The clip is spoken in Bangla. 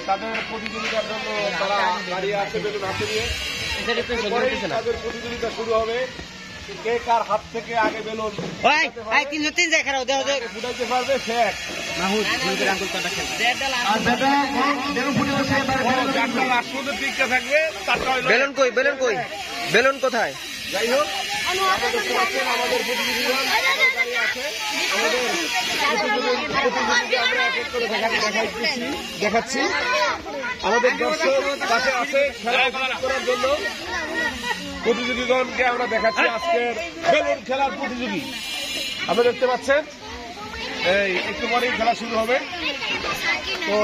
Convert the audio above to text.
তাদের প্রতিযোগিতার জন্য তারা দাঁড়িয়ে আছে, বেলুন হাতে নিয়ে তাদের প্রতিযোগিতা শুরু হবে। কে কার হাত থেকে আগে বেলুন ফুটাইতে পারবে সে টিকা থাকবে। বেলুন কই, বেলুন কই, বেলুন কোথায়? যাই হোক, আমাদের প্রতিযোগিতা আছে, দেখাচ্ছি। আমাদের দর্শক পাশে আছে খেলা করার জন্য প্রতিযোগীগণকে আমরা দেখাচ্ছি আজকের বেলুন খেলার প্রতিযোগী। আপনারা দেখতে পাচ্ছেন এই একটু পরেই খেলা শুরু হবে। তো